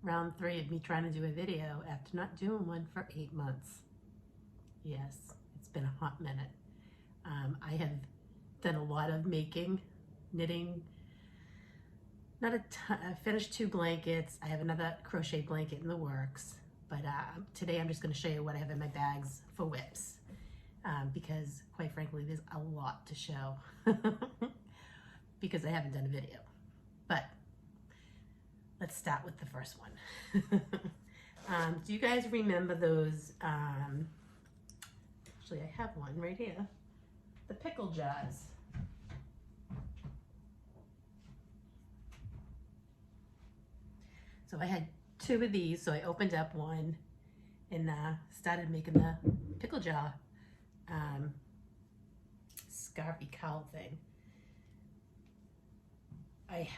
round 3 of me trying to do a video after not doing one for 8 months. Yes, it's been a hot minute. I have done a lot of making, knitting, not a ton. I finished 2 blankets. I have another crochet blanket in the works, but today I'm just going to show you what I have in my bags for whips, because quite frankly there's a lot to show because I haven't done a video. But let's start with the first one. Do you guys remember those, actually I have one right here, the pickle jars? So I had 2 of these, so I opened up one and started making the pickle jar scarfy cowl thing. I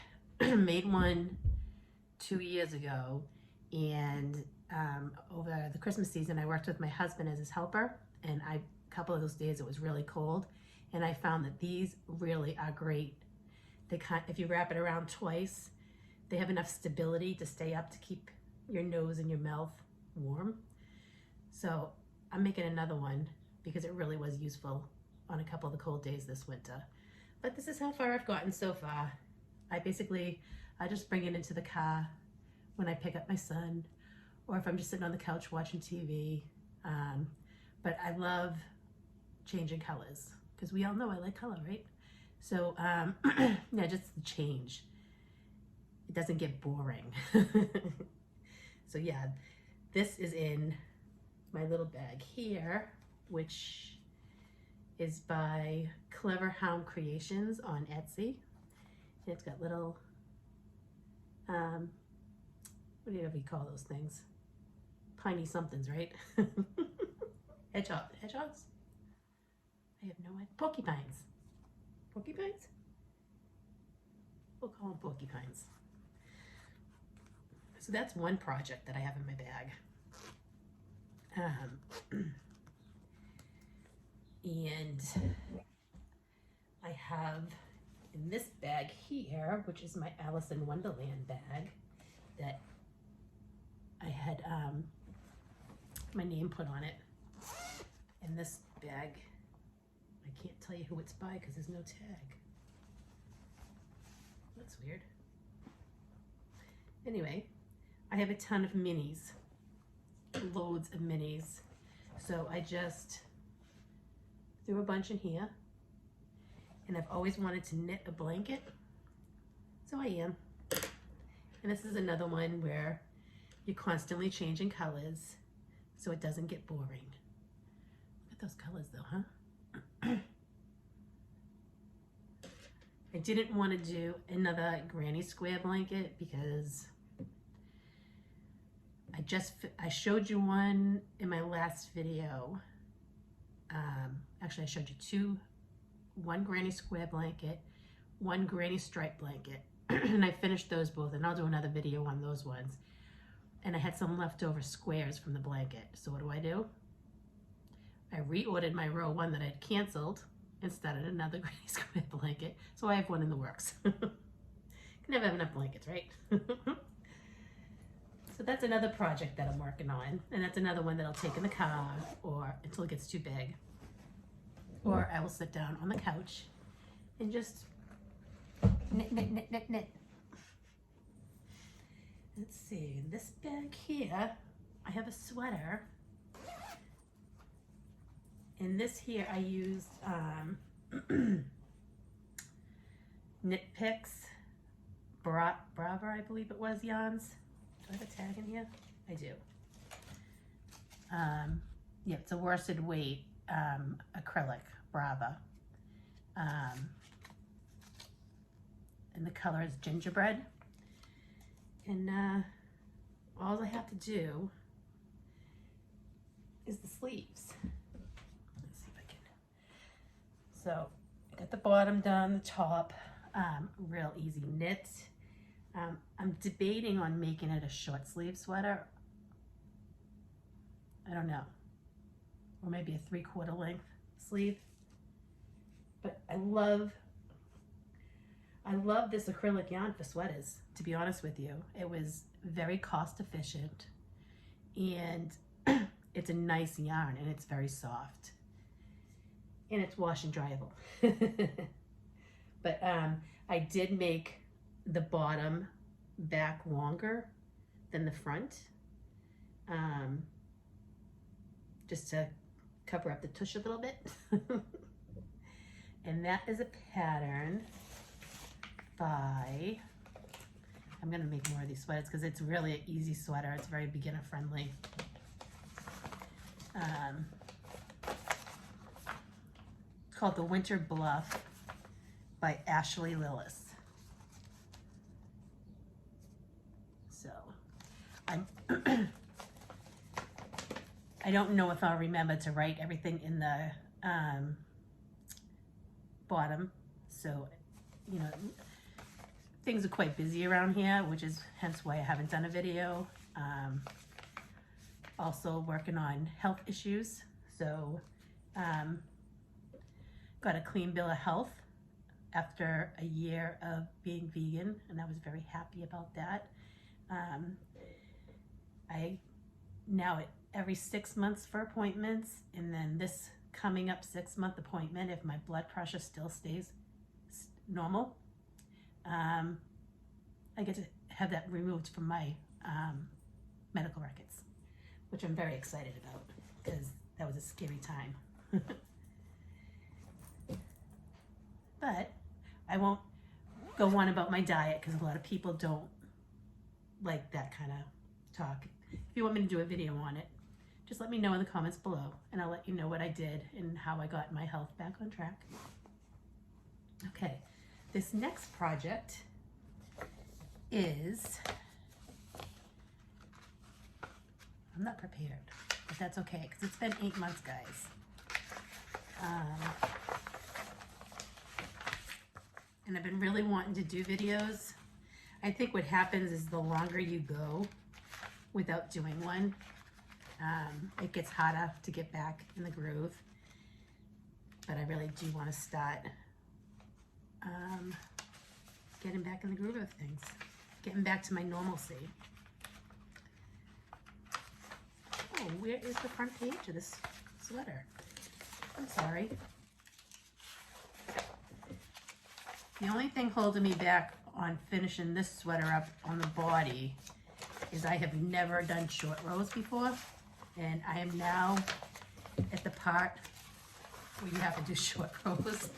made one 2 years ago, and over the Christmas season I worked with my husband as his helper, and a couple of those days it was really cold, and I found that these really are great. They if you wrap it around twice, they have enough stability to stay up to keep your nose and your mouth warm. So I'm making another one because it really was useful on a couple of the cold days this winter. But this is how far I've gotten so far. I just bring it into the car when I pick up my son, or if I'm just sitting on the couch watching TV. But I love changing colors because we all know I like color, right? So yeah, just the change. It doesn't get boring. So yeah, this is in my little bag here, which is by Clever Hound Creations on Etsy. And it's got little, what do you ever call those things? Piney somethings, right? Hedgehogs? I have no idea. Porcupines. Porcupines? We'll call them porcupines. So that's one project that I have in my bag. And I have in this bag here, which is my Alice in Wonderland bag, that I had my name put on it. And this bag, I can't tell you who it's by because there's no tag. That's weird. Anyway, I have a ton of minis, loads of minis. So I just threw a bunch in here, and I've always wanted to knit a blanket, so I am. And this is another one where you're constantly changing colors so it doesn't get boring. Look at those colors though, huh? I didn't want to do another granny square blanket because I showed you one in my last video. Actually I showed you 2, one granny square blanket, one granny stripe blanket, and I finished those both, and I'll do another video on those ones. And I had some leftover squares from the blanket, so what do? I reordered my row 1 that I'd canceled and started another granny square blanket, so I have one in the works. Can never have enough blankets, right? So that's another project that I'm working on, and that's another one that I'll take in the car or until it gets too big. Or I will sit down on the couch and just knit, knit, knit, knit, knit. Let's see, in this bag here, I have a sweater. In this here, I used Knit Picks, Brava, I believe it was, yarns. Do I have a tag in here? I do. Yeah, it's a worsted weight acrylic, Brava. And the color is gingerbread. And all I have to do is the sleeves. Let's see if I can. So I got the bottom done, the top, real easy knit. I'm debating on making it a short sleeve sweater. I don't know. Or maybe a 3/4 length sleeve. But I love I love this acrylic yarn for sweaters, to be honest with you. It was very cost efficient, and it's a nice yarn, and it's very soft, and it's wash and dryable. But I did make the bottom back longer than the front, just to cover up the tush a little bit. And that is a pattern by, I'm gonna make more of these sweaters because it's really an easy sweater. It's very beginner friendly. It's called the Winter Bluff by Ashley Lillis. So I'm I don't know if I'll remember to write everything in the bottom, so you know, things are quite busy around here, which is hence why I haven't done a video. Also working on health issues, so got a clean bill of health after a year of being vegan, and I was very happy about that. I now every 6 months for appointments, and then this coming up 6-month appointment, if my blood pressure still stays normal, I get to have that removed from my medical records, which I'm very excited about because that was a scary time. But I won't go on about my diet because a lot of people don't like that kind of talk. If you want me to do a video on it, just let me know in the comments below, and I'll let you know what I did and how I got my health back on track. Okay, this next project is, I'm not prepared, but that's okay because it's been 8 months, guys. And I've been really wanting to do videos. I think what happens is the longer you go without doing one, it gets harder to get back in the groove. But I really do want to start getting back in the groove of things, getting back to my normalcy. Oh, where is the front page of this sweater? I'm sorry. The only thing holding me back on finishing this sweater up on the body is I have never done short rows before, and I am now at the part where you have to do short rows,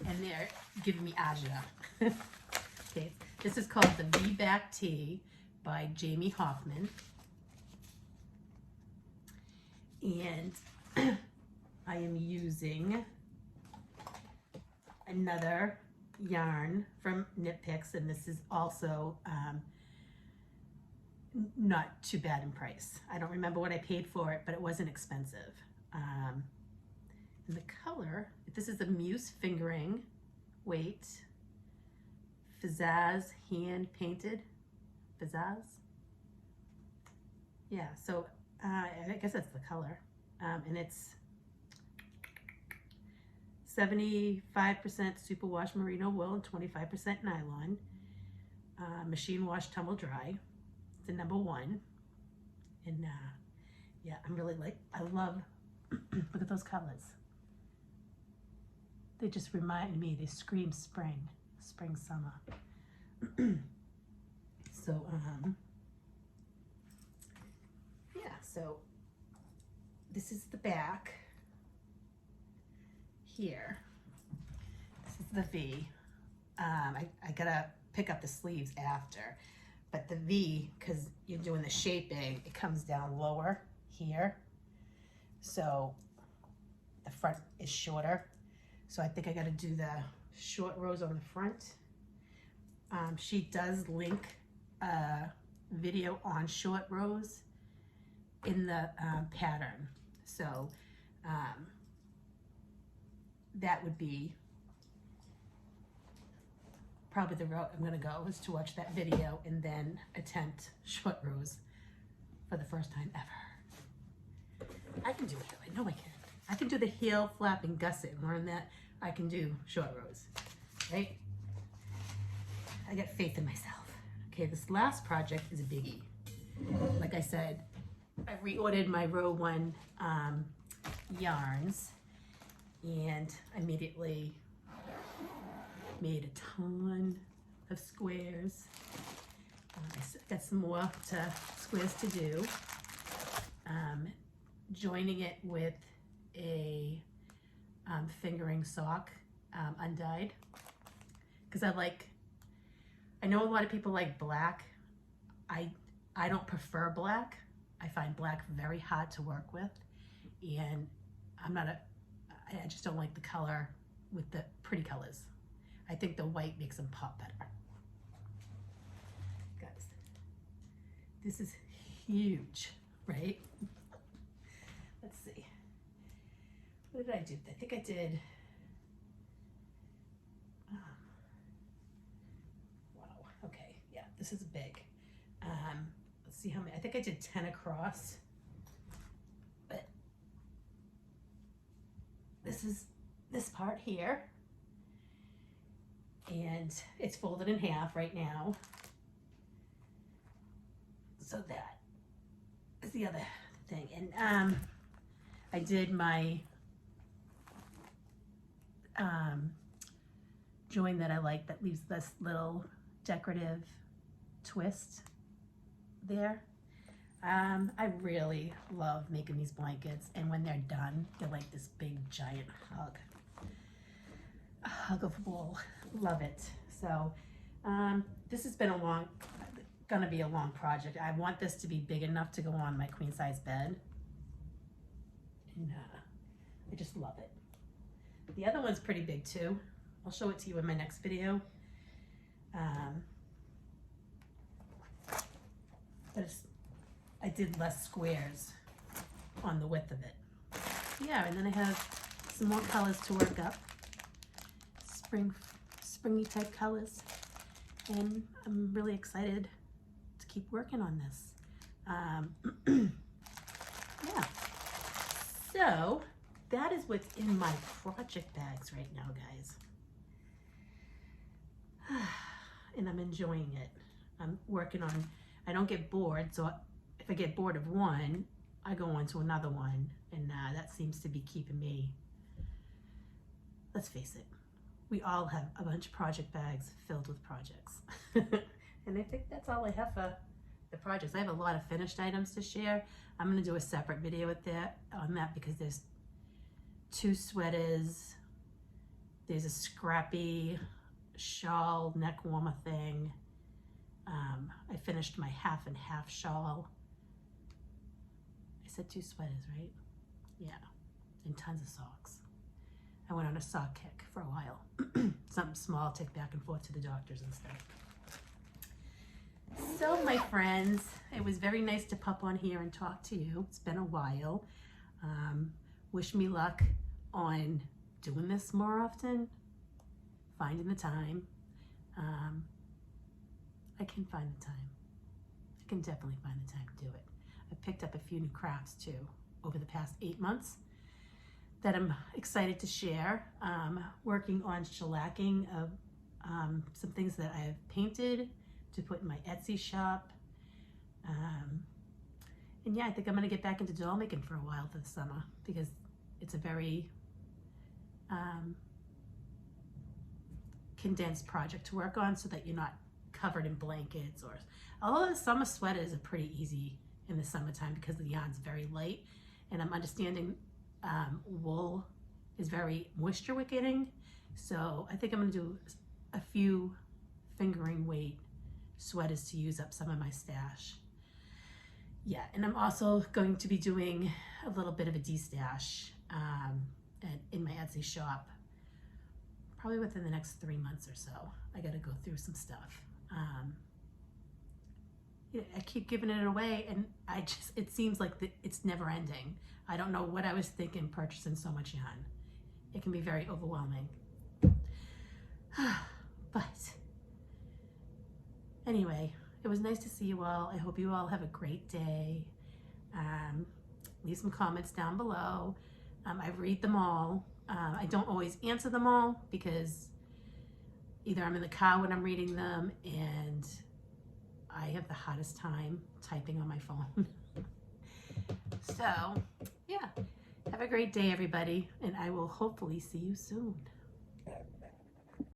and they're giving me agita. Okay, this is called the V-Back Tee by Jamie Hoffman, and I am using another yarn from Knit Picks, and this is also not too bad in price. I don't remember what I paid for it, but it wasn't expensive. And the color, this is the Muse Fingering Weight Pizzazz hand painted Pizzazz. Yeah, so I guess that's the color, and it's 75% superwash merino wool and 25% nylon. Machine wash, tumble dry. It's the #1. And yeah, I'm really I love, look at those colors. They just remind me, they scream spring, summer. So, yeah, so this is the back. Here, this is the V. I gotta pick up the sleeves after, but the V, because you're doing the shaping, it comes down lower here, so the front is shorter. So I think I gotta do the short rows on the front. She does link a video on short rows in the pattern, so that would be probably the route I'm gonna go, is to watch that video and then attempt short rows for the first time ever. I can do it though, I know I can. I can do the heel flap and gusset and learn that I can do short rows, right? I got faith in myself. Okay, this last project is a biggie. Like I said, I reordered my row 1 yarns, and I immediately made a ton of squares. I got some more squares to do. Joining it with a fingering sock, undyed, because I know a lot of people like black. I don't prefer black. I find black very hard to work with, and I just don't like the color with the pretty colors. I think the white makes them pop better. Guys, this is huge, right? Let's see. What did I do? I think I did, wow, okay, yeah, this is big. Let's see how many, I think I did 10 across, but this is this part here, and it's folded in half right now. So that is the other thing. And I did my join that I like that leaves this little decorative twist there. I really love making these blankets, and when they're done, they're like this big giant hug. A hug of wool. Love it. So this has been gonna be a long project. I want this to be big enough to go on my queen size bed, and I just love it. The other one's pretty big too. I'll show it to you in my next video. But I did less squares on the width of it. Yeah, and then I have some more colors to work up. Springy type colors. And I'm really excited to keep working on this. Yeah. So that is what's in my project bags right now, guys. And I'm enjoying it. I'm working on, I don't get bored, so if I get bored of one, I go on to another one, and that seems to be keeping me. Let's face it, we all have a bunch of project bags filled with projects. And I think that's all I have for the projects. I have a lot of finished items to share. I'm gonna do a separate video on that because there's 2 sweaters, there's a scrappy shawl neck warmer thing. I finished my half and half shawl. I said 2 sweaters, right? Yeah, and tons of socks. I went on a sock kick for a while. Something small, take back and forth to the doctors and stuff. So my friends, it was very nice to pop on here and talk to you. It's been a while. Wish me luck on doing this more often, finding the time. I can find the time. I can definitely find the time to do it. I picked up a few new crafts too over the past 8 months that I'm excited to share. Working on shellacking of some things that I've painted to put in my Etsy shop. And yeah, I think I'm gonna get back into doll making for a while this summer because it's a very condensed project to work on so that you're not covered in blankets. Or although the summer sweaters are pretty easy in the summertime because the yarn's very light, and I'm understanding wool is very moisture wicking, so I think I'm gonna do a few fingering weight sweaters to use up some of my stash. Yeah, and I'm also going to be doing a little bit of a de-stash in my Etsy shop, probably within the next 3 months or so. I gotta go through some stuff. I keep giving it away, and it seems like it's never ending. I don't know what I was thinking purchasing so much yarn. It can be very overwhelming. But anyway, it was nice to see you all. I hope you all have a great day. Leave some comments down below. I read them all. I don't always answer them all because either I'm in the car when I'm reading them, and I have the hardest time typing on my phone. So, yeah. Have a great day, everybody, and I will hopefully see you soon.